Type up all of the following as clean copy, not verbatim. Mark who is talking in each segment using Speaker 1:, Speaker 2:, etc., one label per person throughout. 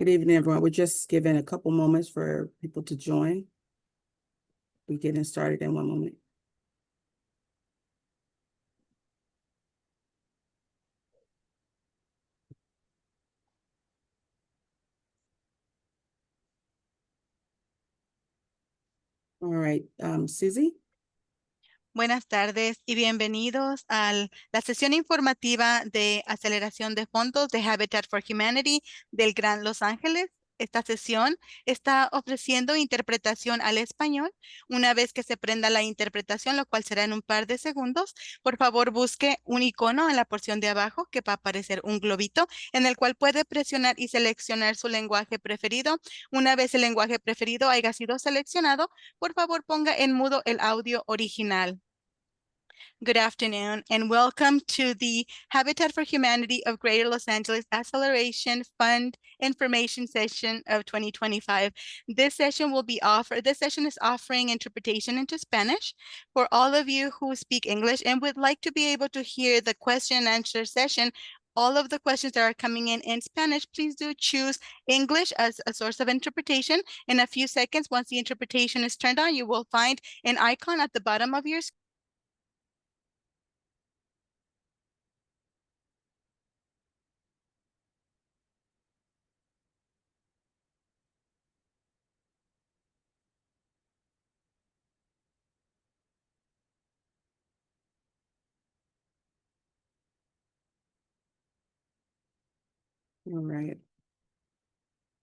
Speaker 1: Good evening, everyone. We're just giving a couple moments for people to join. We're getting started in one moment. All right, Susie.
Speaker 2: Buenas tardes y bienvenidos a la sesión informativa de aceleración de fondos de Habitat for Humanity del Gran Los Ángeles. Esta sesión está ofreciendo interpretación al español. Una vez que se prenda la interpretación, lo cual será en un par de segundos, por favor busque un icono en la porción de abajo que va a aparecer un globito en el cual puede presionar y seleccionar su lenguaje preferido. Una vez el lenguaje preferido haya sido seleccionado, por favor ponga en mudo el audio original. Good afternoon and welcome to the Habitat for Humanity of Greater Los Angeles Acceleration Fund information session of 2025. This session is offering interpretation into Spanish. For all of you who speak English and would like to be able to hear the question and answer session, all of the questions that are coming in Spanish, please do choose English as a source of interpretation. In a few seconds, once the interpretation is turned on, you will find an icon at the bottom of your screen.
Speaker 1: All right.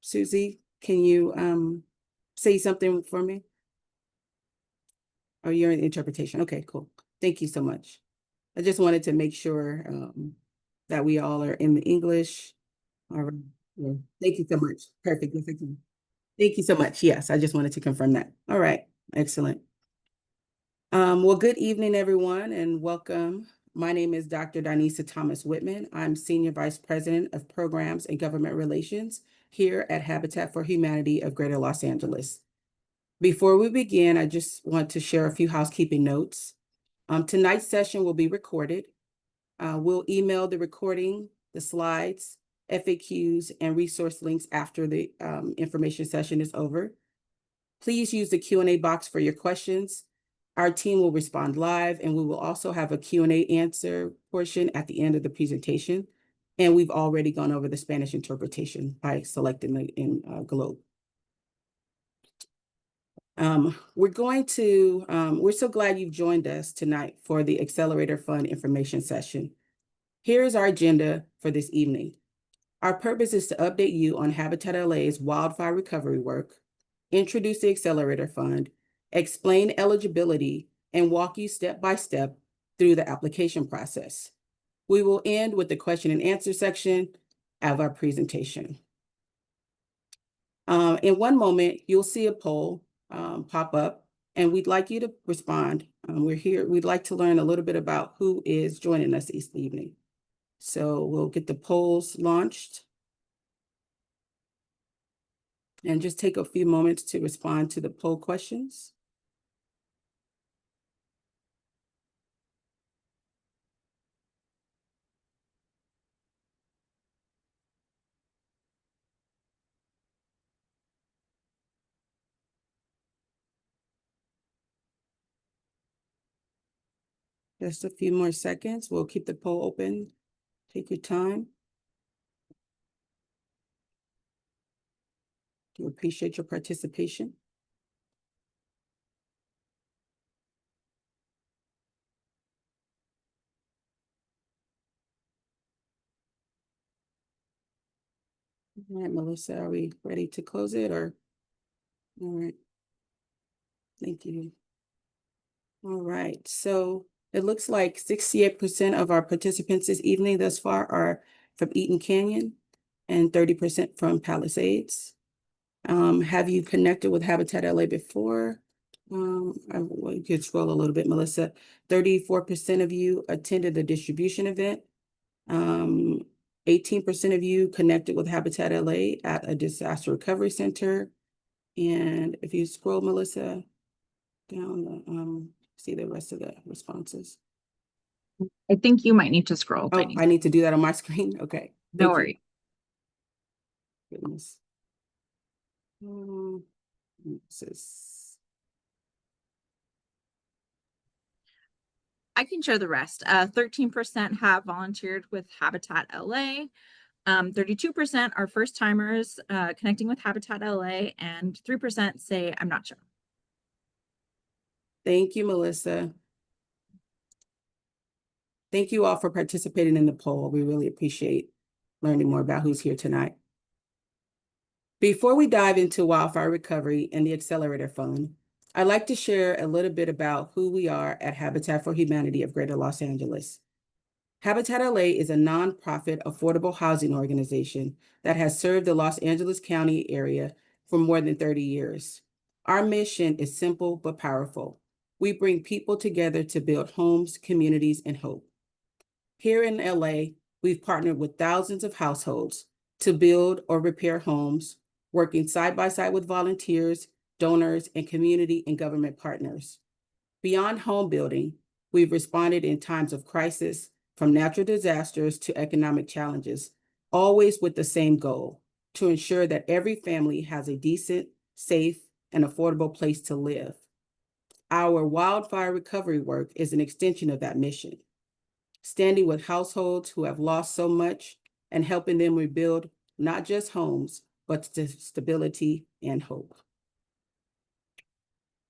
Speaker 1: Susie, can you say something for me? Oh, you're in interpretation. Okay, cool. Thank you so much. I just wanted to make sure that we all are in the English. All right. Yeah. Thank you so much. Perfect. Thank you so much. Yes, I just wanted to confirm that. All right. Excellent. Well, good evening, everyone, and welcome. My name is Dr. Donisa Thomas Whitman. I'm Senior Vice President of Programs and Government Relations here at Habitat for Humanity of Greater Los Angeles. Before we begin, I just want to share a few housekeeping notes. Tonight's session will be recorded. We'll email the recording, the slides, FAQs, and resource links after the information session is over. Please use the Q&A box for your questions. Our team will respond live, and we will also have a Q&A answer portion at the end of the presentation. And we've already gone over the Spanish interpretation by selecting the globe. We're so glad you've joined us tonight for the Accelerator Fund information session. Here is our agenda for this evening. Our purpose is to update you on Habitat LA's wildfire recovery work, introduce the Accelerator Fund, explain eligibility, and walk you step by step through the application process. We will end with the question and answer section of our presentation. In one moment, you'll see a poll pop up, and we'd like you to respond. We'd like to learn a little bit about who is joining us this evening. So we'll get the polls launched. And just take a few moments to respond to the poll questions. Just a few more seconds. We'll keep the poll open. Take your time. We appreciate your participation. All right, Melissa, are we ready to close it or? All right. Thank you. All right, so it looks like 68% of our participants this evening thus far are from Eaton Canyon and 30% from Palisades. Have you connected with Habitat LA before? You could scroll a little bit, Melissa. 34% of you attended the distribution event. 18% of you connected with Habitat LA at a disaster recovery center. And if you scroll, Melissa, down, see the rest of the responses.
Speaker 3: I think you might need to scroll.
Speaker 1: Oh, I need to do that on my screen? Okay.
Speaker 3: No worries.
Speaker 1: Goodness. This is
Speaker 3: I can share the rest. 13% have volunteered with Habitat LA. 32% are first timers connecting with Habitat LA, and 3% say, I'm not sure.
Speaker 1: Thank you, Melissa. Thank you all for participating in the poll. We really appreciate learning more about who's here tonight. Before we dive into wildfire recovery and the Accelerator Fund, I'd like to share a little bit about who we are at Habitat for Humanity of Greater Los Angeles. Habitat LA is a nonprofit affordable housing organization that has served the Los Angeles County area for more than 30 years. Our mission is simple but powerful. We bring people together to build homes, communities, and hope. Here in LA, we've partnered with thousands of households to build or repair homes, working side by side with volunteers, donors, and community and government partners. Beyond home building, we've responded in times of crisis, from natural disasters to economic challenges, always with the same goal: to ensure that every family has a decent, safe, and affordable place to live. Our wildfire recovery work is an extension of that mission, standing with households who have lost so much and helping them rebuild not just homes, but stability and hope.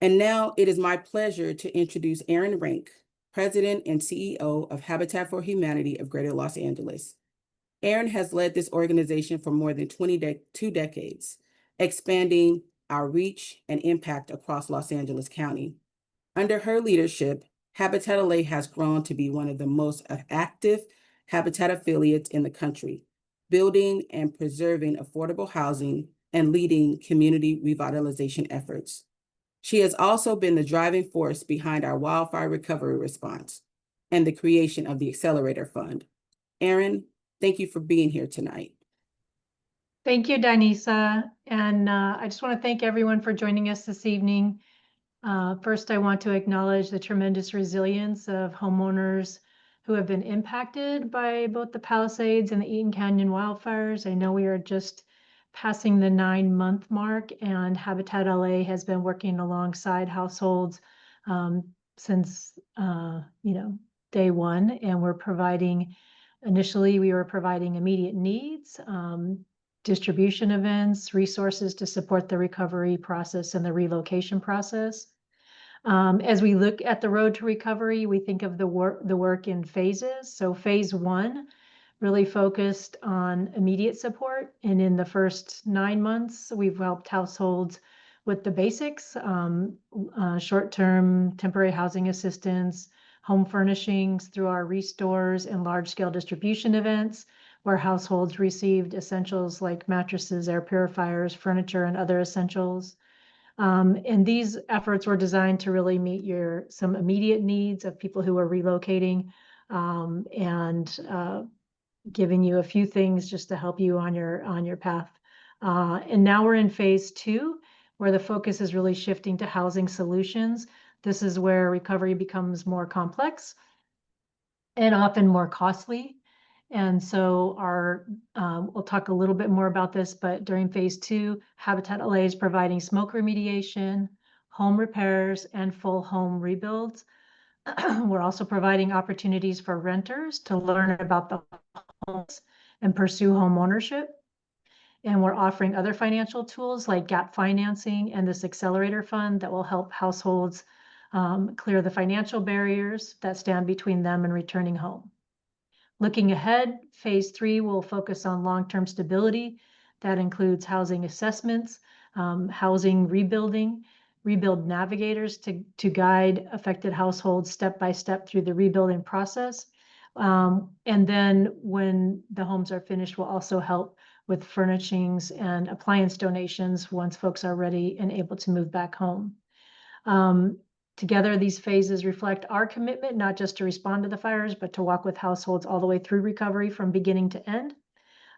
Speaker 1: And now it is my pleasure to introduce Aaron Rank, President and CEO of Habitat for Humanity of Greater Los Angeles. Aaron has led this organization for more than 22 decades, expanding our reach and impact across Los Angeles County. Under her leadership, Habitat LA has grown to be one of the most active Habitat affiliates in the country, building and preserving affordable housing and leading community revitalization efforts. She has also been the driving force behind our wildfire recovery response and the creation of the Accelerator Fund. Erin, thank you for being here tonight.
Speaker 4: Thank you, Danisa. And I just want to thank everyone for joining us this evening. First, I want to acknowledge the tremendous resilience of homeowners who have been impacted by both the Palisades and the Eaton Canyon wildfires. I know we are just passing the 9-month mark, and Habitat LA has been working alongside households since day one, and we're providing. Initially, we were providing immediate needs, distribution events, resources to support the recovery process and the relocation process. As we look at the road to recovery, we think of the work in phases. So phase 1 really focused on immediate support. And in the first 9 months, we've helped households with the basics, short-term temporary housing assistance, home furnishings through our restores and large-scale distribution events, where households received essentials like mattresses, air purifiers, furniture, and other essentials. And these efforts were designed to really meet some immediate needs of people who are relocating, and giving you a few things just to help you on your path. And now we're in phase 2, where the focus is really shifting to housing solutions. This is where recovery becomes more complex and often more costly. And so we'll talk a little bit more about this, but during phase 2, Habitat LA is providing smoke remediation, home repairs, and full home rebuilds. We're also providing opportunities for renters to learn about the homes and pursue home ownership. And we're offering other financial tools like gap financing and this Accelerator Fund that will help households clear the financial barriers that stand between them and returning home. Looking ahead, phase 3 will focus on long-term stability. That includes housing assessments, housing rebuilding, rebuild navigators to guide affected households step by step through the rebuilding process. And then when the homes are finished, we'll also help with furnishings and appliance donations once folks are ready and able to move back home. Together, these phases reflect our commitment, not just to respond to the fires, but to walk with households all the way through recovery from beginning to end.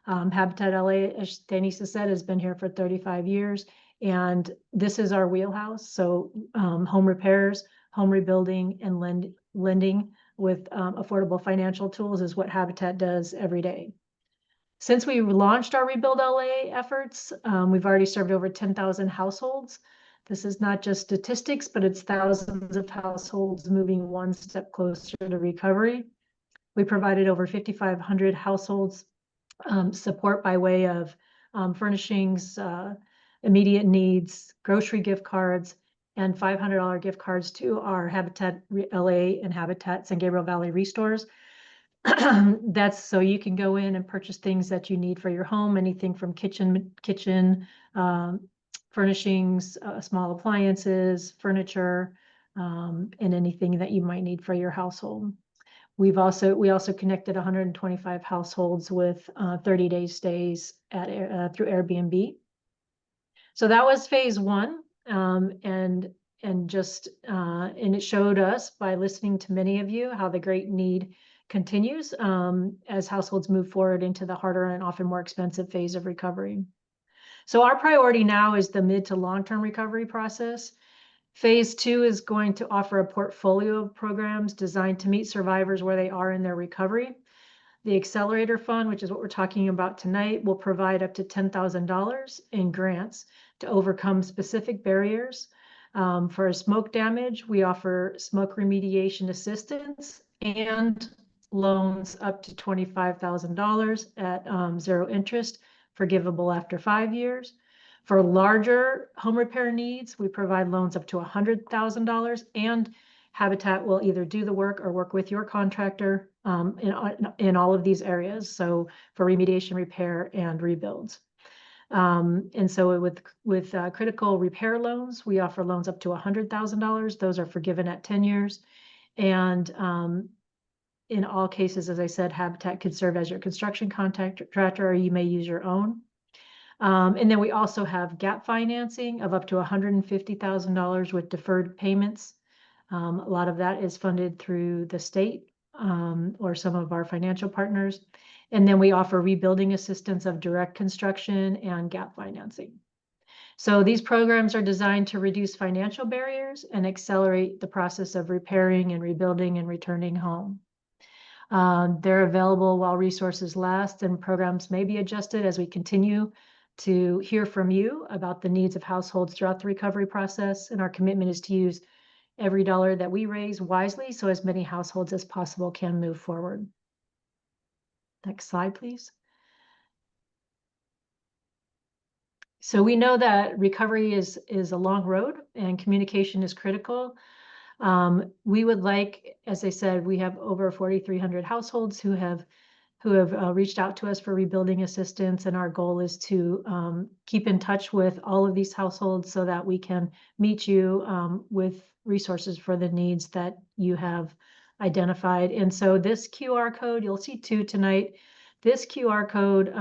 Speaker 4: Habitat LA, as Danisa said, has been here for 35 years, and this is our wheelhouse. So home repairs, home rebuilding, and lending with affordable financial tools is what Habitat does every day. Since we launched our Rebuild LA efforts, we've already served over 10,000 households. This is not just statistics, but it's thousands of households moving one step closer to recovery. We provided over 5,500 households support by way of furnishings, immediate needs, grocery gift cards, and $500 gift cards to our Habitat LA and Habitat San Gabriel Valley restores. That's so you can go in and purchase things that you need for your home, anything from kitchen furnishings, small appliances, furniture, and anything that you might need for your household. We also connected 125 households with 30-day stays at through Airbnb. So that was phase one, and it showed us by listening to many of you how the great need continues as households move forward into the harder and often more expensive phase of recovery. So our priority now is the mid to long-term recovery process. Phase two is going to offer a portfolio of programs designed to meet survivors where they are in their recovery. The Accelerator Fund, which is what we're talking about tonight, will provide up to $10,000 in grants to overcome specific barriers. For smoke damage, we offer smoke remediation assistance and loans up to $25,000 at 0 interest, forgivable after 5 years. For larger home repair needs, we provide loans up to $100,000, and Habitat will either do the work or work with your contractor in all of these areas. So for remediation, repair, and rebuilds. And so with critical repair loans, we offer loans up to $100,000. Those are forgiven at 10 years. And in all cases, as I said, Habitat could serve as your construction contractor, or you may use your own. And then we also have gap financing of up to $150,000 with deferred payments. A lot of that is funded through the state or some of our financial partners. And then we offer rebuilding assistance of direct construction and gap financing. So these programs are designed to reduce financial barriers and accelerate the process of repairing and rebuilding and returning home. They're available while resources last, and programs may be adjusted as we continue to hear from you about the needs of households throughout the recovery process. And our commitment is to use every dollar that we raise wisely so as many households as possible can move forward. Next slide, please. So we know that recovery is a long road and communication is critical. We would like, as I said, we have over 4,300 households who have reached out to us for rebuilding assistance, and our goal is to keep in touch with all of these households so that we can meet you with resources for the needs that you have identified. And so this QR code, you'll see 2 tonight. This QR code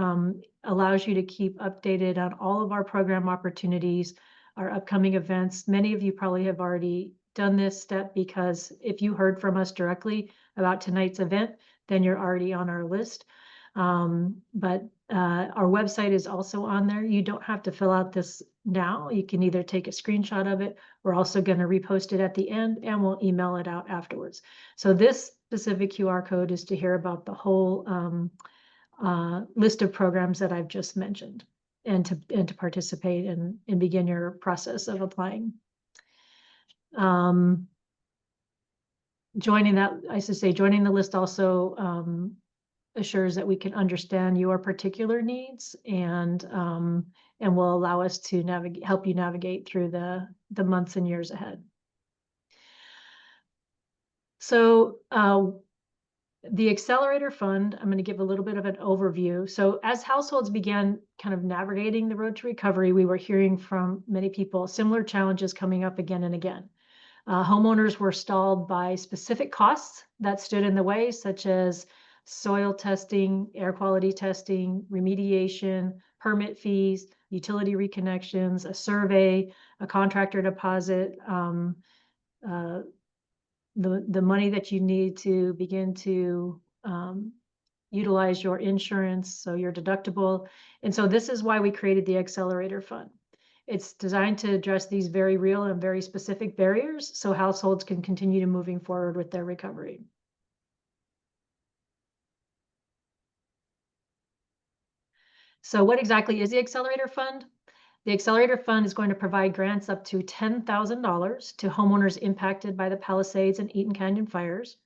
Speaker 4: allows you to keep updated on all of our program opportunities, our upcoming events. Many of you probably have already done this step because if you heard from us directly about tonight's event, then you're already on our list. But our website is also on there. You don't have to fill out this now. You can either take a screenshot of it. We're also going to repost it at the end, and we'll email it out afterwards. So this specific QR code is to hear about the whole list of programs that I've just mentioned, and to participate and begin your process of applying. Joining the list also assures that we can understand your particular needs and will allow us to help you navigate through the months and years ahead. So the Accelerator Fund, I'm going to give a little bit of an overview. So as households began kind of navigating the road to recovery, we were hearing from many people similar challenges coming up again and again. Homeowners were stalled by specific costs that stood in the way, such as soil testing, air quality testing, remediation, permit fees, utility reconnections, a survey, a contractor deposit, the money that you need to begin to utilize your insurance, so your deductible. And so this is why we created the Accelerator Fund. It's designed to address these very real and very specific barriers so households can continue to moving forward with their recovery. So what exactly is the Accelerator Fund? The Accelerator Fund is going to provide grants up to $10,000 to homeowners impacted by the Palisades and Eaton Canyon fires.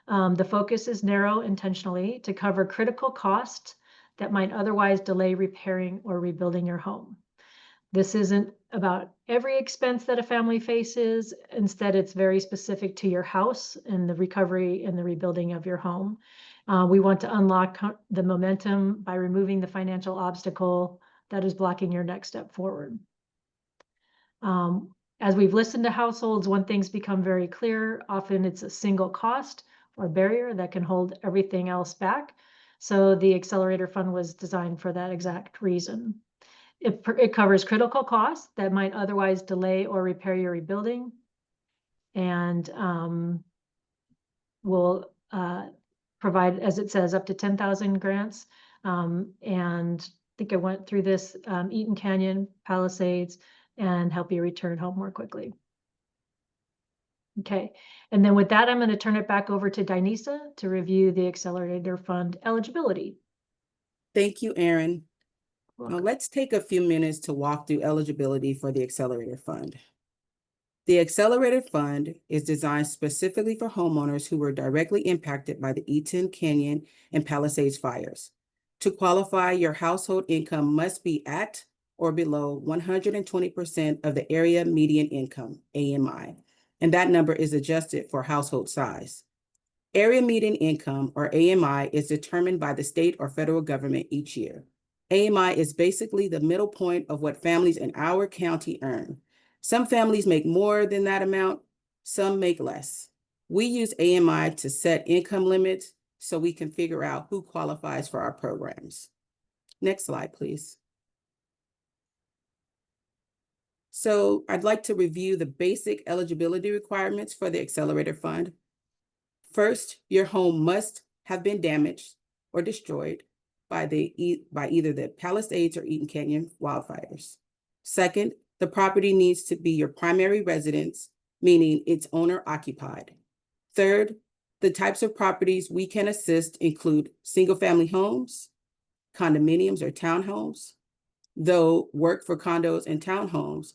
Speaker 4: The focus is narrow intentionally to cover critical costs that might otherwise delay repairing or rebuilding your home. This isn't about every expense that a family faces. Instead, it's very specific to your house and the recovery and the rebuilding of your home. We want to unlock the momentum by removing the financial obstacle that is blocking your next step forward. As we've listened to households, one thing's become very clear. Often it's a single cost or barrier that can hold everything else back. So the Accelerator Fund was designed for that exact reason. It covers critical costs that might otherwise delay or repair your rebuilding, and will provide, as it says, up to 10,000 grants. And I think I went through this, Eaton Canyon, Palisades, and help you return home more quickly. Okay, and then with that, I'm going to turn it back over to Dinisa to review the Accelerator Fund eligibility.
Speaker 1: Thank you, Erin.
Speaker 4: Welcome.
Speaker 1: Let's take a few minutes to walk through eligibility for the Accelerator Fund. The Accelerator Fund is designed specifically for homeowners who were directly impacted by the Eaton Canyon and Palisades fires. To qualify, your household income must be at or below 120% of the area median income, AMI, and that number is adjusted for household size. Area median income, or AMI, is determined by the state or federal government each year. AMI is basically the middle point of what families in our county earn. Some families make more than that amount, some make less. We use AMI to set income limits so we can figure out who qualifies for our programs. Next slide, please. So I'd like to review the basic eligibility requirements for the Accelerator Fund. First, your home must have been damaged or destroyed by either the Palisades or Eaton Canyon wildfires. Second, the property needs to be your primary residence, meaning it's owner occupied. Third, the types of properties we can assist include single-family homes, condominiums or townhomes, though work for condos and townhomes,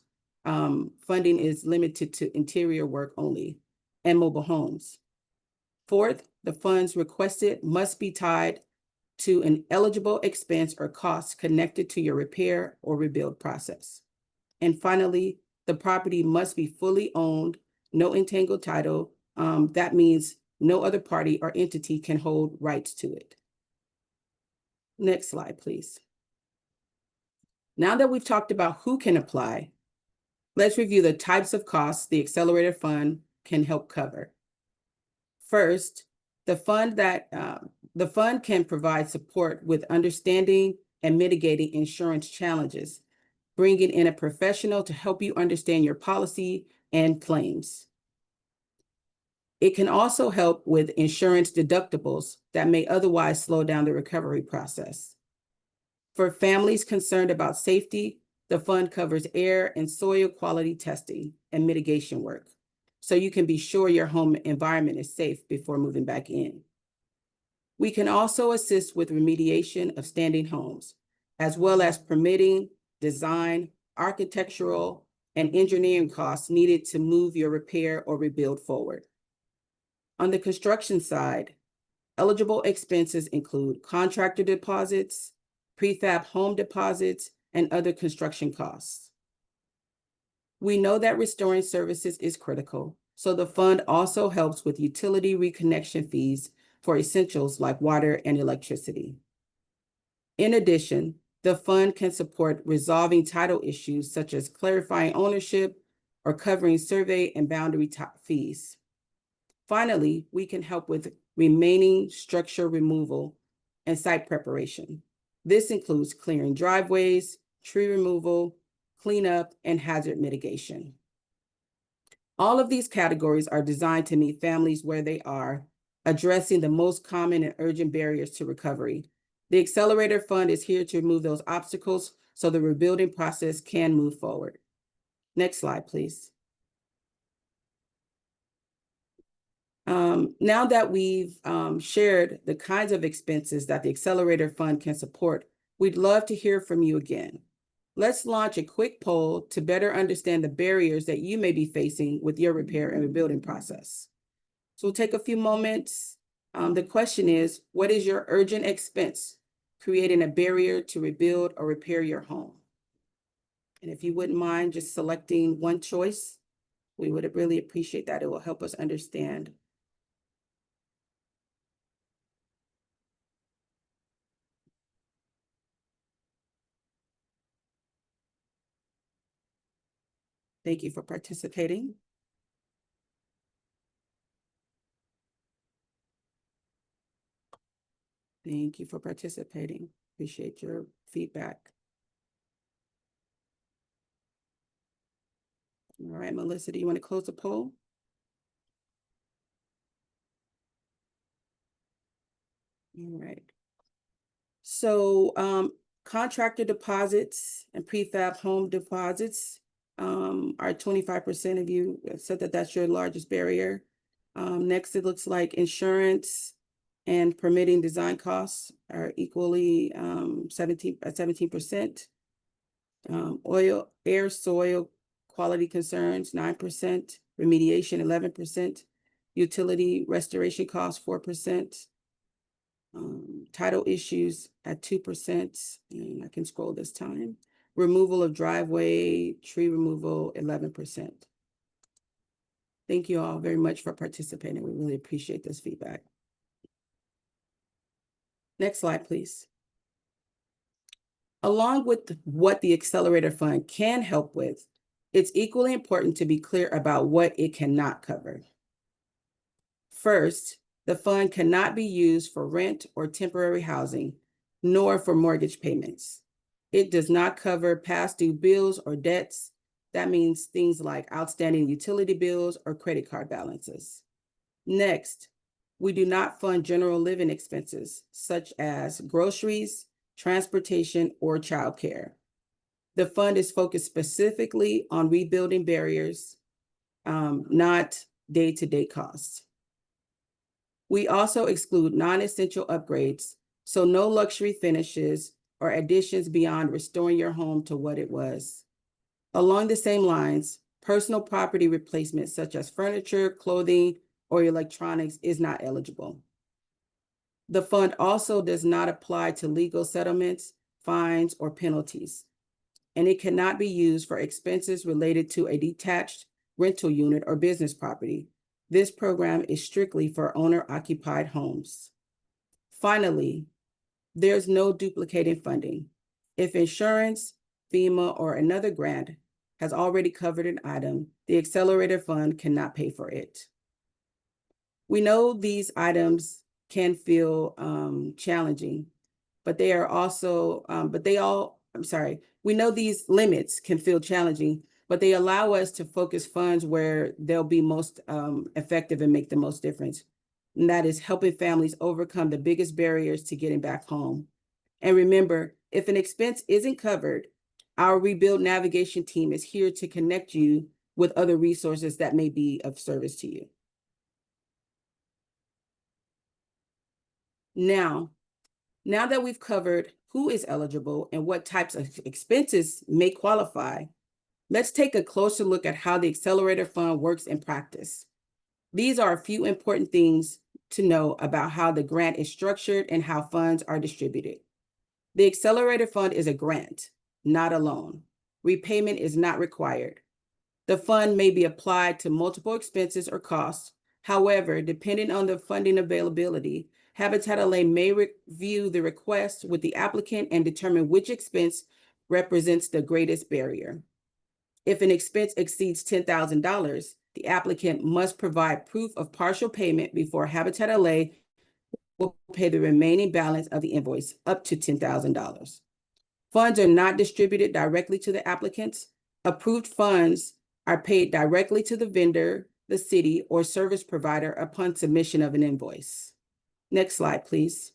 Speaker 1: funding is limited to interior work only, and mobile homes. Fourth, the funds requested must be tied to an eligible expense or cost connected to your repair or rebuild process. And finally, the property must be fully owned, no entangled title. That means no other party or entity can hold rights to it. Next slide, please. Now that we've talked about who can apply, let's review the types of costs the Accelerator Fund can help cover. First, the fund can provide support with understanding and mitigating insurance challenges, bringing in a professional to help you understand your policy and claims. It can also help with insurance deductibles that may otherwise slow down the recovery process. For families concerned about safety, the fund covers air and soil quality testing and mitigation work, so you can be sure your home environment is safe before moving back in. We can also assist with remediation of standing homes, as well as permitting, design, architectural, and engineering costs needed to move your repair or rebuild forward. On the construction side, eligible expenses include contractor deposits, prefab home deposits, and other construction costs. We know that restoring services is critical, so the fund also helps with utility reconnection fees for essentials like water and electricity. In addition, the fund can support resolving title issues such as clarifying ownership or covering survey and boundary fees. Finally, we can help with remaining structure removal and site preparation. This includes clearing driveways, tree removal, cleanup, and hazard mitigation. All of these categories are designed to meet families where they are, addressing the most common and urgent barriers to recovery. The Accelerator Fund is here to remove those obstacles so the rebuilding process can move forward. Next slide, please. Now that we've shared the kinds of expenses that the Accelerator Fund can support, We'd love to hear from you again. Let's launch a quick poll to better understand the barriers that you may be facing with your repair and rebuilding process. So we'll take a few moments. The question is, what is your urgent expense creating a barrier to rebuild or repair your home? And if you wouldn't mind just selecting one choice, we would really appreciate that. It will help us understand. Thank you for participating. Thank you for participating. Appreciate your feedback. All right, Melissa, do you want to close the poll? All right. So contractor deposits and prefab home deposits are 25% of you said that that's your largest barrier. Next, it looks like insurance and permitting design costs are equally 17%. Oil, air, soil quality concerns, 9%. Remediation, 11%. Utility restoration costs, 4%. Title issues at 2%, and I can scroll this time. Removal of driveway, tree removal, 11%. Thank you all very much for participating. We really appreciate this feedback. Next slide, please. Along with what the Accelerator Fund can help with, it's equally important to be clear about what it cannot cover. First, the fund cannot be used for rent or temporary housing, nor for mortgage payments. It does not cover past due bills or debts. That means things like outstanding utility bills or credit card balances. Next, we do not fund general living expenses, such as groceries, transportation, or childcare. The fund is focused specifically on rebuilding barriers, not day-to-day costs. We also exclude non-essential upgrades, so no luxury finishes or additions beyond restoring your home to what it was. Along the same lines, personal property replacement such as furniture, clothing, or electronics is not eligible. The fund also does not apply to legal settlements, fines, or penalties, and it cannot be used for expenses related to a detached rental unit or business property. This program is strictly for owner-occupied homes. Finally, there's no duplicating funding. If insurance, FEMA, or another grant has already covered an item, the Accelerator Fund cannot pay for it. We know these items can feel challenging, but they are also, we know these limits can feel challenging, but they allow us to focus funds where they'll be most effective and make the most difference. And that is helping families overcome the biggest barriers to getting back home. And remember, if an expense isn't covered, our Rebuild Navigation team is here to connect you with other resources that may be of service to you. Now that we've covered who is eligible and what types of expenses may qualify, let's take a closer look at how the Accelerator Fund works in practice. These are a few important things to know about how the grant is structured and how funds are distributed. The Accelerator Fund is a grant, not a loan. Repayment is not required. The fund may be applied to multiple expenses or costs. However, depending on the funding availability, Habitat LA may review the request with the applicant and determine which expense represents the greatest barrier. If an expense exceeds $10,000, the applicant must provide proof of partial payment before Habitat LA will pay the remaining balance of the invoice up to $10,000. Funds are not distributed directly to the applicants. Approved funds are paid directly to the vendor, the city, or service provider upon submission of an invoice. Next slide, please.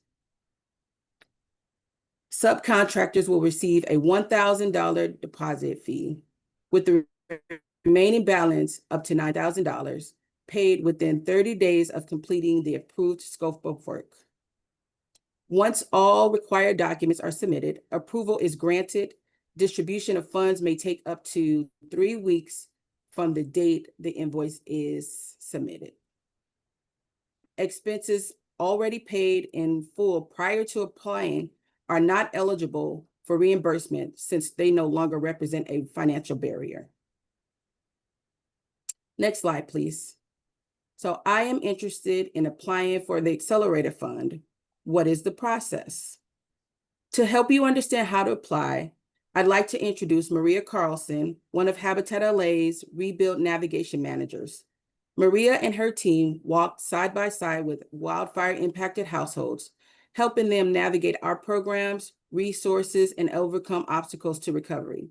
Speaker 1: Subcontractors will receive a $1,000 deposit fee, with the remaining balance up to $9,000 paid within 30 days of completing the approved scope of work. Once all required documents are submitted, approval is granted. Distribution of funds may take up to 3 weeks from the date the invoice is submitted. Expenses already paid in full prior to applying are not eligible for reimbursement since they no longer represent a financial barrier. Next slide, please. So I am interested in applying for the Accelerator Fund. What is the process? To help you understand how to apply, I'd like to introduce Maria Carlson, one of Habitat LA's Rebuild Navigation Managers. Maria and her team walked side by side with wildfire impacted households, helping them navigate our programs, resources, and overcome obstacles to recovery.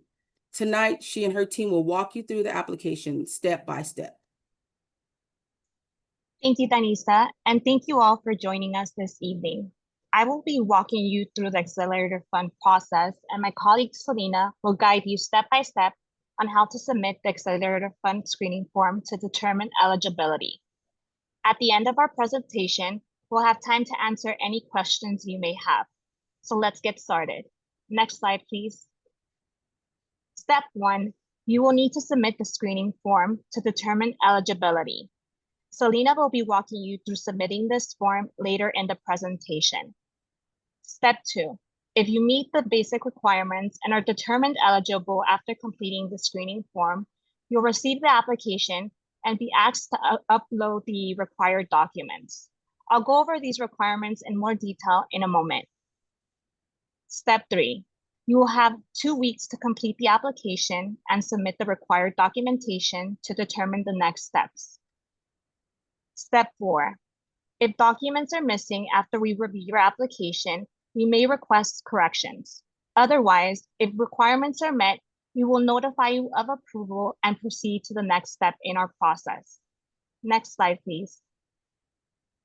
Speaker 1: Tonight, she and her team will walk you through the application step by step.
Speaker 5: Thank you, Danisa, and thank you all for joining us this evening. I will be walking you through the Accelerator Fund process, and my colleague Selena will guide you step by step on how to submit the Accelerator Fund screening form to determine eligibility. At the end of our presentation, we'll have time to answer any questions you may have. So let's get started. Next slide, please. Step 1, you will need to submit the screening form to determine eligibility. Selena will be walking you through submitting this form later in the presentation. Step 2, if you meet the basic requirements and are determined eligible after completing the screening form, you'll receive the application and be asked to upload the required documents. I'll go over these requirements in more detail in a moment. Step 3, you will have 2 weeks to complete the application and submit the required documentation to determine the next steps. Step 4, if documents are missing after we review your application, we may request corrections. Otherwise, if requirements are met, we will notify you of approval and proceed to the next step in our process. Next slide, please.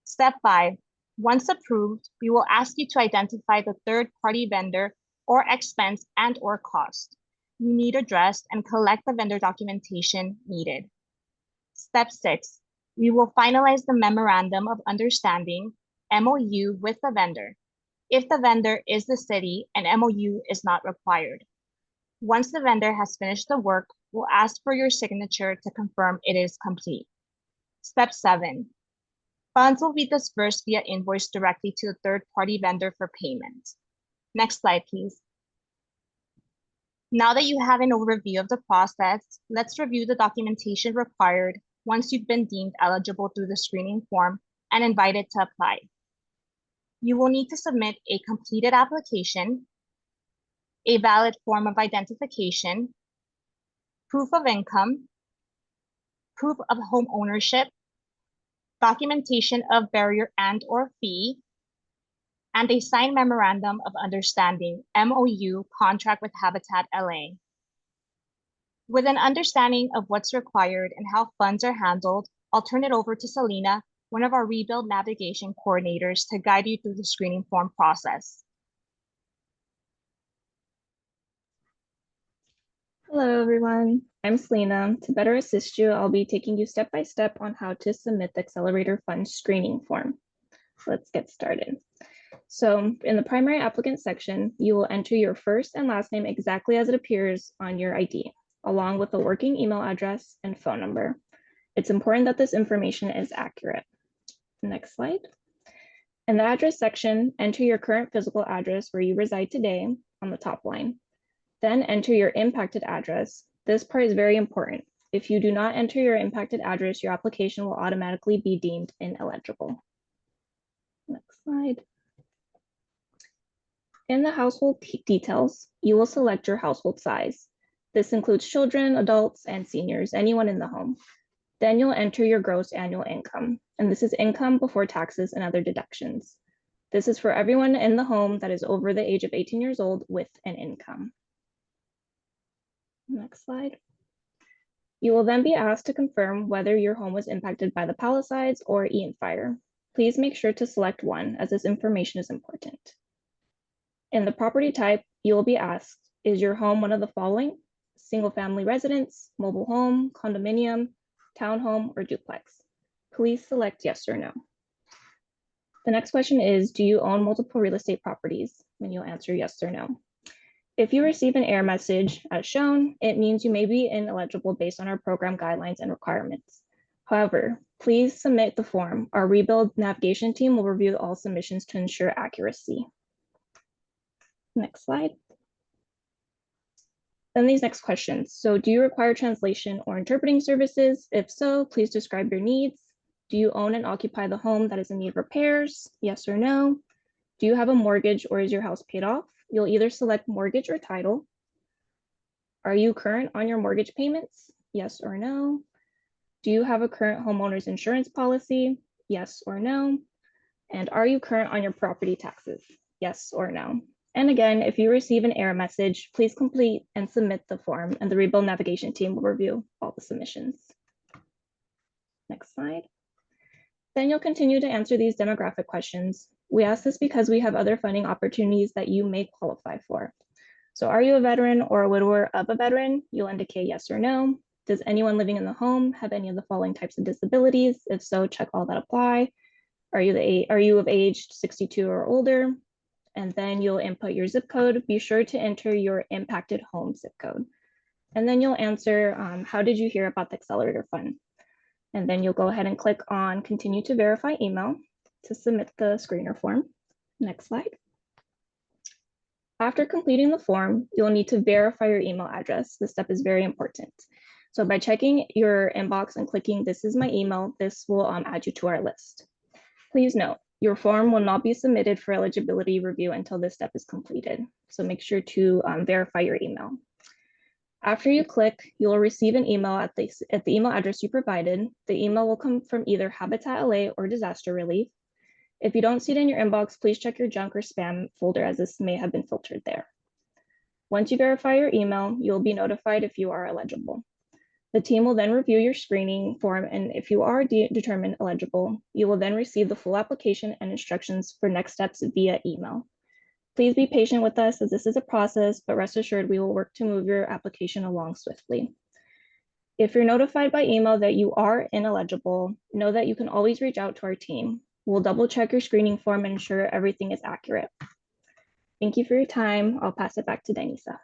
Speaker 5: Step 5, once approved, we will ask you to identify the third-party vendor or expense and/or cost you need addressed and collect the vendor documentation needed. Step 6, we will finalize the Memorandum of Understanding, MOU, with the vendor. If the vendor is the city, an MOU is not required. Once the vendor has finished the work, we'll ask for your signature to confirm it is complete. Step 7, funds will be dispersed via invoice directly to the third-party vendor for payment. Next slide, please. Now that you have an overview of the process, let's review the documentation required once you've been deemed eligible through the screening form and invited to apply. You will need to submit a completed application, a valid form of identification, proof of income, proof of home ownership, documentation of barrier and/or fee, and a signed Memorandum of Understanding, MOU, contract with Habitat LA. With an understanding of what's required and how funds are handled, I'll turn it over to Selena, one of our Rebuild Navigation coordinators, to guide you through the screening form process.
Speaker 6: Hello, everyone. I'm Selena. To better assist you, I'll be taking you step by step on how to submit the Accelerator Fund screening form. Let's get started. So in the primary applicant section, you will enter your first and last name exactly as it appears on your ID, along with a working email address and phone number. It's important that this information is accurate. Next slide. In the address section, enter your current physical address where you reside today on the top line. Then enter your impacted address. This part is very important. If you do not enter your impacted address, your application will automatically be deemed ineligible. Next slide. In the household details, you will select your household size. This includes children, adults, and seniors, anyone in the home. Then you'll enter your gross annual income, and this is income before taxes and other deductions. This is for everyone in the home that is over the age of 18 years old with an income. Next slide. You will then be asked to confirm whether your home was impacted by the Palisades or Eaton fire. Please make sure to select one, as this information is important. In the property type, you will be asked, is your home one of the following? Single-family residence, mobile home, condominium, townhome, or duplex? Please select yes or no. The next question is, do you own multiple real estate properties? And you'll answer yes or no. If you receive an error message as shown, it means you may be ineligible based on our program guidelines and requirements. However, please submit the form. Our rebuild navigation team will review all submissions to ensure accuracy. Next slide. Then these next questions. So do you require translation or interpreting services? If so, please describe your needs. Do you own and occupy the home that is in need of repairs? Yes or no. Do you have a mortgage or is your house paid off? You'll either select mortgage or title. Are you current on your mortgage payments? Yes or no. Do you have a current homeowner's insurance policy? Yes or no. And are you current on your property taxes? Yes or no. And again, if you receive an error message, please complete and submit the form and the rebuild navigation team will review all the submissions. Next slide. Then you'll continue to answer these demographic questions. We ask this because we have other funding opportunities that you may qualify for. So are you a veteran or a widower of a veteran? You'll indicate yes or no. Does anyone living in the home have any of the following types of disabilities? If so, check all that apply. Are you of age 62 or older? And then you'll input your zip code. Be sure to enter your impacted home zip code. And then you'll answer, how did you hear about the Accelerator Fund? And then you'll go ahead and click on continue to verify email to submit the screener form. Next slide. After completing the form, you'll need to verify your email address. This step is very important. So by checking your inbox and clicking this is my email, this will add you to our list. Please note, your form will not be submitted for eligibility review until this step is completed. So make sure to verify your email. After you click, you'll receive an email at the email address you provided. The email will come from either Habitat LA or Disaster Relief. If you don't see it in your inbox, please check your junk or spam folder as this may have been filtered there. Once you verify your email, you'll be notified if you are eligible. The team will then review your screening form, and if you are determined eligible, you will then receive the full application and instructions for next steps via email. Please be patient with us as this is a process, but rest assured we will work to move your application along swiftly. If you're notified by email that you are ineligible, know that you can always reach out to our team. We'll double check your screening form and ensure everything is accurate. Thank you for your time. I'll pass it back to Denisa.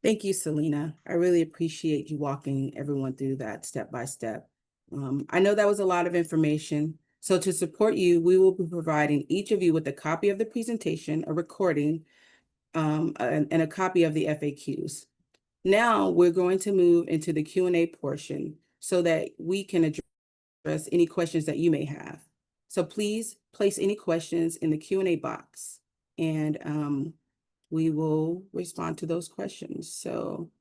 Speaker 1: Thank you, Selena. I really appreciate you walking everyone through that step by step. I know that was a lot of information. So to support you, we will be providing each of you with a copy of the presentation, a recording, and a copy of the FAQs. Now we're going to move into the Q&A portion so that we can address any questions that you may have. So please place any questions in the Q&A box and we will respond to those questions. So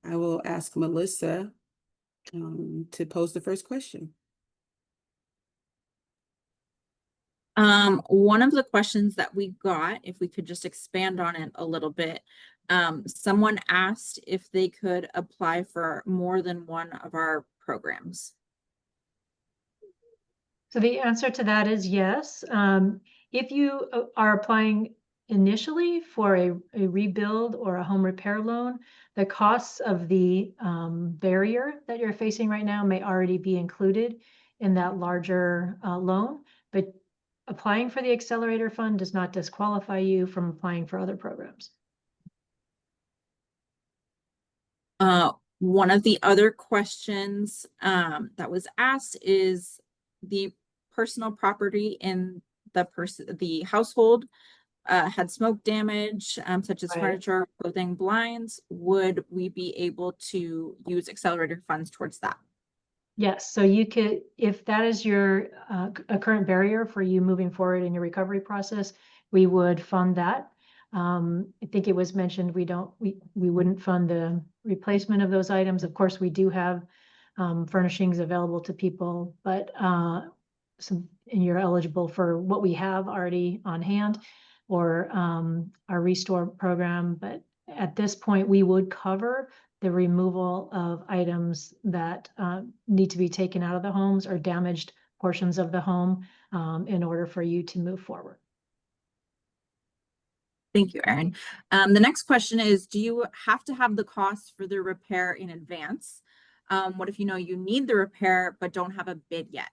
Speaker 1: I will ask Melissa to pose the first question.
Speaker 3: One of the questions that we got, if we could just expand on it a little bit, someone asked if they could apply for more than one of our programs.
Speaker 4: So the answer to that is yes. If you are applying initially for a rebuild or a home repair loan, the costs of the barrier that you're facing right now may already be included in that larger loan, but applying for the Accelerator Fund does not disqualify you from applying for other programs.
Speaker 3: One of the other questions that was asked is the personal property in the household had smoke damage, such as furniture, clothing, blinds. Would we be able to use Accelerator funds towards that?
Speaker 4: Yes, so you could, if that is your a current barrier for you moving forward in your recovery process, we would fund that. I think it was mentioned we wouldn't fund the replacement of those items. Of course, we do have furnishings available to people, but and you're eligible for what we have already on hand or our restore program. But at this point, we would cover the removal of items that need to be taken out of the homes or damaged portions of the home in order for you to move forward.
Speaker 3: Thank you, Erin. The next question is, do you have to have the cost for the repair in advance? What if you know you need the repair but don't have a bid yet?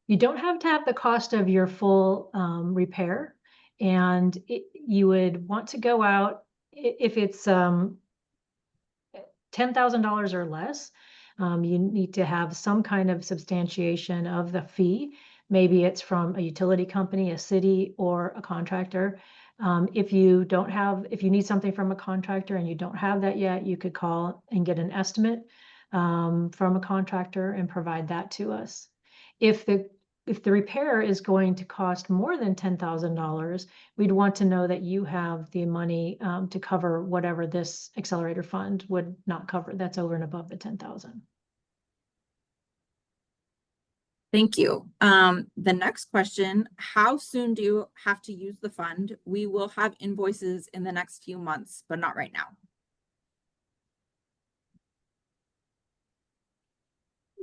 Speaker 4: You don't have to have the cost of your full repair, and you would want to go out if it's $10,000 or less. You need to have some kind of substantiation of the fee. Maybe it's from a utility company, a city, or a contractor. If you need something from a contractor and you don't have that yet, you could call and get an estimate from a contractor and provide that to us. If the repair is going to cost more than $10,000, we'd want to know that you have the money to cover whatever this accelerator fund would not cover. That's over and above the 10,000.
Speaker 3: Thank you. The next question, how soon do you have to use the fund? We will have invoices in the next few months, but not right now.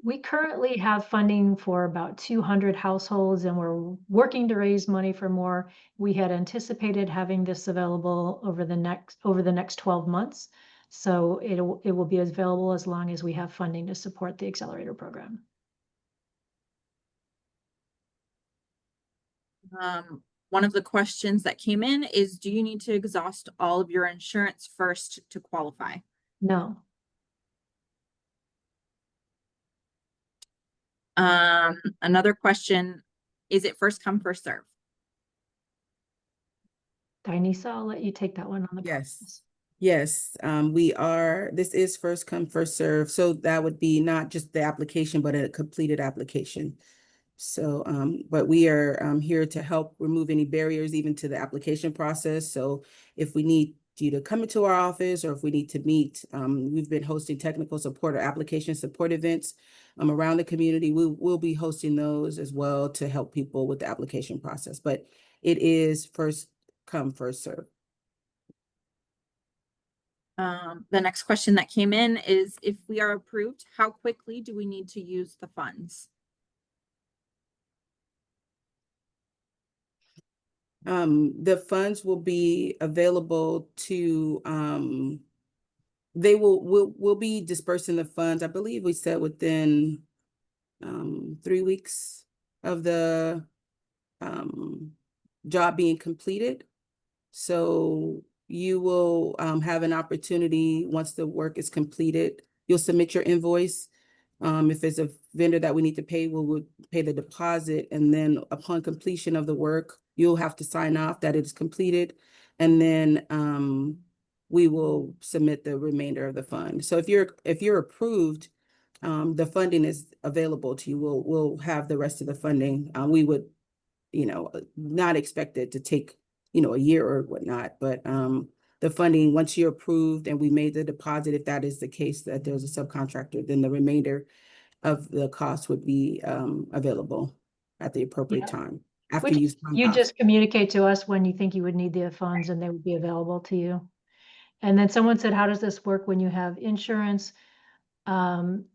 Speaker 4: We currently have funding for about 200 households, and we're working to raise money for more. We had anticipated having this available over the next 12 months. So it will be available as long as we have funding to support the accelerator program.
Speaker 3: One of the questions that came in is, do you need to exhaust all of your insurance first to qualify?
Speaker 4: No.
Speaker 3: Another question, is it first come, first serve?
Speaker 4: Dinisa, I'll let you take that one on the
Speaker 1: Yes. Yes, this is first come, first serve. So that would be not just the application, but a completed application. So, but we are here to help remove any barriers even to the application process. So if we need you to come into our office, or if we need to meet, we've been hosting technical support or application support events around the community. We'll be hosting those as well to help people with the application process. But it is first come, first serve.
Speaker 3: The next question that came in is, if we are approved, how quickly do we need to use the funds?
Speaker 1: The funds will be available to, we'll be dispersing the funds. I believe we said within 3 weeks of the job being completed. So you will have an opportunity once the work is completed. You'll submit your invoice. If it's a vendor that we need to pay, we'll pay the deposit. And then upon completion of the work, you'll have to sign off that it's completed. And then we will submit the remainder of the fund. So if you're approved, the funding is available to you. We'll have the rest of the funding. We would, not expect it to take, a year or whatnot, but the funding, once you're approved and we made the deposit, if that is the case, that there's a subcontractor, then the remainder of the cost would be available at the appropriate time after
Speaker 4: you just communicate to us when you think you would need the funds, and they would be available to you. And then someone said, how does this work when you have insurance? One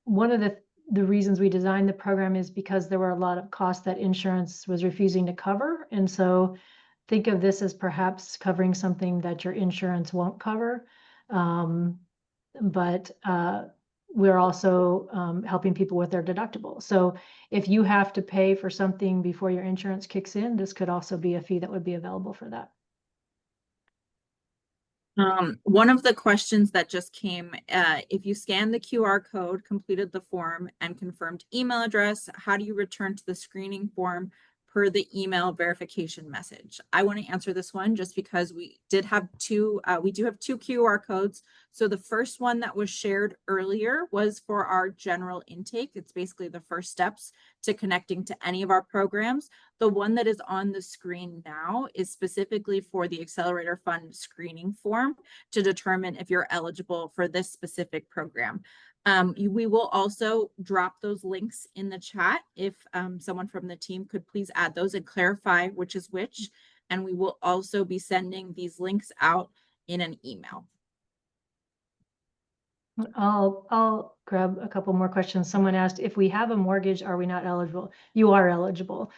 Speaker 4: of the reasons we designed the program is because there were a lot of costs that insurance was refusing to cover. And so think of this as perhaps covering something that your insurance won't cover. But we're also helping people with their deductible. So if you have to pay for something before your insurance kicks in, this could also be a fee that would be available for that.
Speaker 3: One of the questions that just came, if you scan the QR code, completed the form, and confirmed email address, how do you return to the screening form per the email verification message? I want to answer this one just because we do have two QR codes. So the first one that was shared earlier was for our general intake. It's basically the first steps to connecting to any of our programs. The one that is on the screen now is specifically for the Accelerator Fund screening form to determine if you're eligible for this specific program. We will also drop those links in the chat if someone from the team could please add those and clarify which is which. And we will also be sending these links out in an email.
Speaker 4: I'll grab a couple more questions. Someone asked, if we have a mortgage, are we not eligible? You are eligible.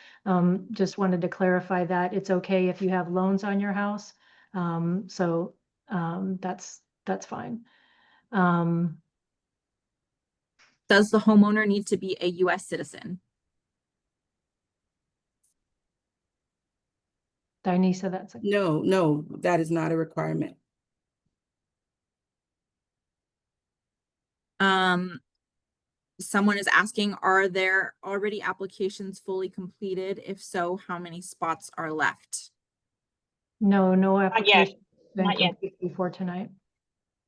Speaker 4: Just wanted to clarify that it's okay if you have loans on your house. So that's fine.
Speaker 3: Does the homeowner need to be a U.S. citizen?
Speaker 4: Dinisa, that's a
Speaker 1: No, that is not a requirement.
Speaker 3: Someone is asking, are there already applications fully completed? If so, how many spots are left?
Speaker 4: no
Speaker 5: yet.
Speaker 4: application been
Speaker 5: Not yet.
Speaker 4: complete before tonight.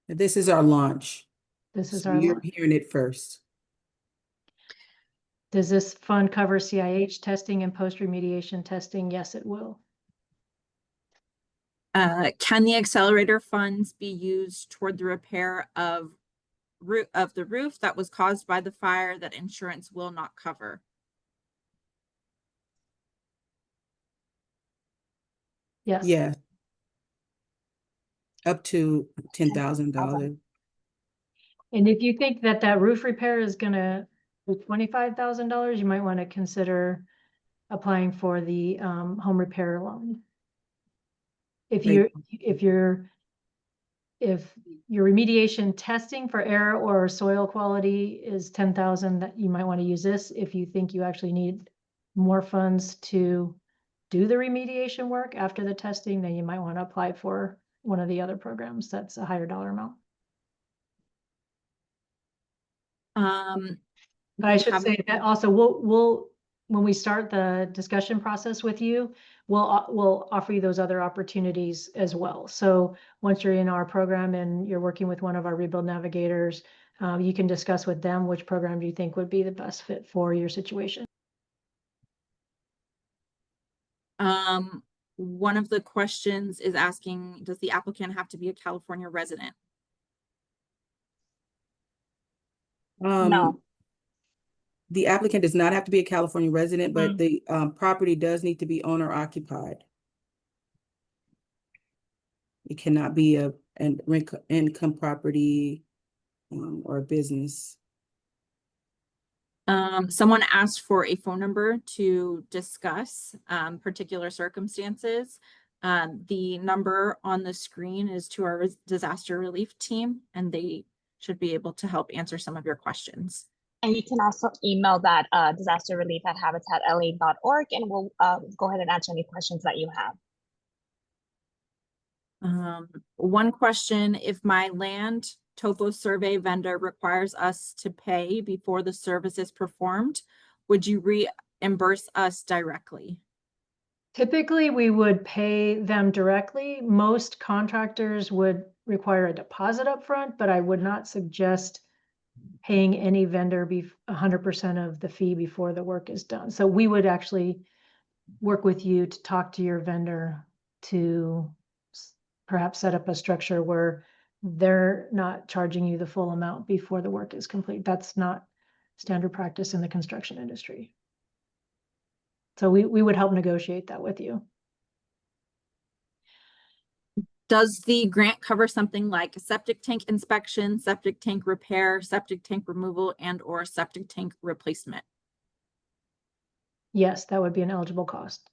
Speaker 1: This is our launch.
Speaker 4: This is
Speaker 1: So
Speaker 4: our
Speaker 1: you're
Speaker 4: launch.
Speaker 1: hearing it first.
Speaker 4: Does this fund cover CIH testing and post-remediation testing? Yes, it will.
Speaker 3: Can the accelerator funds be used toward the repair of the roof that was caused by the fire that insurance will not cover?
Speaker 4: Yes.
Speaker 1: Yeah. Up to $10,000.
Speaker 4: And if you think that that roof repair is gonna be $25,000, you might want to consider applying for the home repair loan. If
Speaker 1: Great.
Speaker 4: if your remediation testing for air or soil quality is 10,000, that you might want to use this. If you think you actually need more funds to do the remediation work after the testing, then you might want to apply for one of the other programs that's a higher dollar amount. But I should say that also we'll when we start the discussion process with you, we'll offer you those other opportunities as well. So once you're in our program and you're working with one of our rebuild navigators, you can discuss with them which program do you think would be the best fit for your situation.
Speaker 3: One of the questions is asking, does the applicant have to be a California resident?
Speaker 5: No.
Speaker 1: The applicant does not have to be a California resident, but the property does need to be owner occupied. It cannot be an income property or a business.
Speaker 3: Someone asked for a phone number to discuss particular circumstances. The number on the screen is to our disaster relief team, and they should be able to help answer some of your questions.
Speaker 5: And you can also email that disasterrelief@habitatla.org, and we'll go ahead and answer any questions that you have.
Speaker 3: One question, if my land topo survey vendor requires us to pay before the service is performed, would you reimburse us directly?
Speaker 4: Typically, we would pay them directly. Most contractors would require a deposit up front, but I would not suggest paying any vendor 100% of the fee before the work is done. So we would actually work with you to talk to your vendor to perhaps set up a structure where they're not charging you the full amount before the work is complete. That's not standard practice in the construction industry. So we would help negotiate that with you.
Speaker 3: Does the grant cover something like septic tank inspection, septic tank repair, septic tank removal, and/or septic tank replacement?
Speaker 4: Yes, that would be an eligible cost.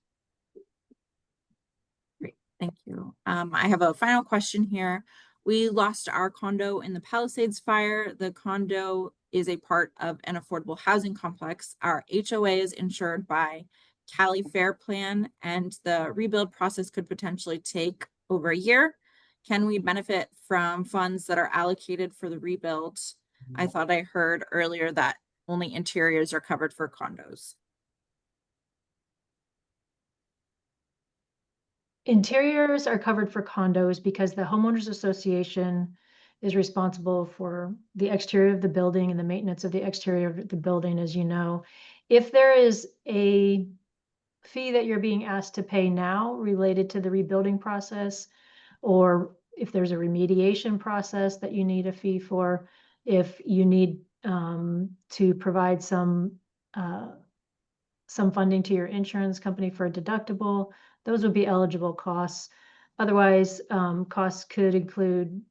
Speaker 3: Great, thank you. I have a final question here. We lost our condo in the Palisades fire. The condo is a part of an affordable housing complex. Our HOA is insured by Cali Fair Plan, and the rebuild process could potentially take over a year. Can we benefit from funds that are allocated for the rebuild? I thought I heard earlier that only interiors are covered for condos.
Speaker 4: Interiors are covered for condos because the homeowners association is responsible for the exterior of the building and the maintenance of the exterior of the building, as you know. If there is a fee that you're being asked to pay now related to the rebuilding process, or if there's a remediation process that you need a fee for, if you need to provide some funding to your insurance company for a deductible, those would be eligible costs. Otherwise, costs could include,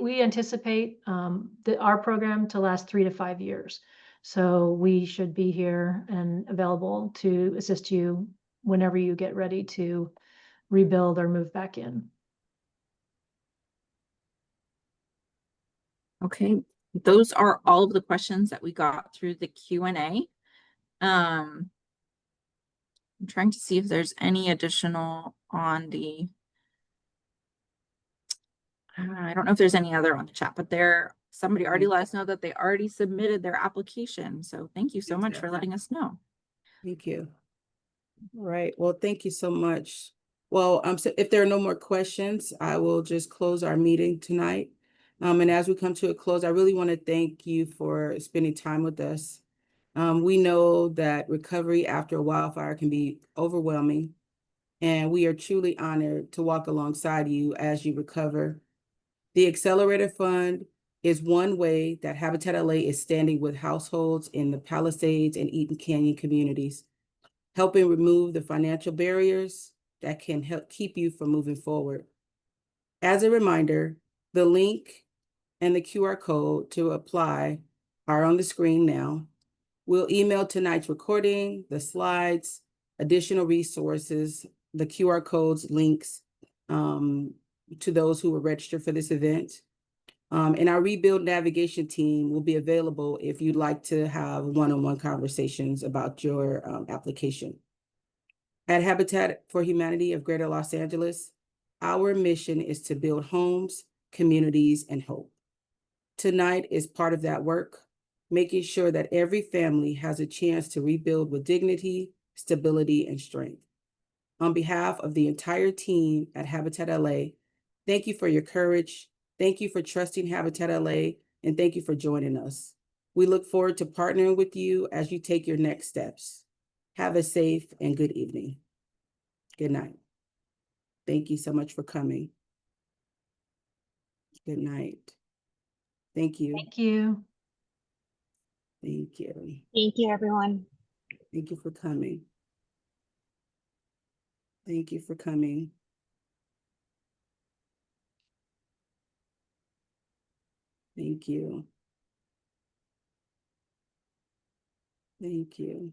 Speaker 4: we anticipate our program to last 3 to 5 years. So we should be here and available to assist you whenever you get ready to rebuild or move back in.
Speaker 3: Okay, those are all of the questions that we got through the Q&A. I'm trying to see if there's any additional on the, I don't know if there's any other on the chat, but somebody already let us know that they already submitted their application. So thank you so much for letting us know.
Speaker 1: Thank you. All right. Well, thank you so much. Well, so if there are no more questions, I will just close our meeting tonight. And as we come to a close, I really want to thank you for spending time with us. We know that recovery after a wildfire can be overwhelming, and we are truly honored to walk alongside you as you recover. The Accelerator Fund is one way that Habitat LA is standing with households in the Palisades and Eaton Canyon communities, helping remove the financial barriers that can help keep you from moving forward. As a reminder, the link and the QR code to apply are on the screen now. We'll email tonight's recording, the slides, additional resources, the QR codes, links to those who were registered for this event. And our Rebuild Navigation team will be available if you'd like to have one-on-one conversations about your application. At Habitat for Humanity of Greater Los Angeles, our mission is to build homes, communities, and hope. Tonight is part of that work, making sure that every family has a chance to rebuild with dignity, stability, and strength. On behalf of the entire team at Habitat LA, thank you for your courage, thank you for trusting Habitat LA, and thank you for joining us. We look forward to partnering with you as you take your next steps. Have a safe and good evening. Good night. Thank you so much for coming. Good night. Thank you.
Speaker 4: Thank you.
Speaker 1: Thank you.
Speaker 5: Thank you, everyone.
Speaker 1: Thank you for coming. Thank you for coming. Thank you. Thank you.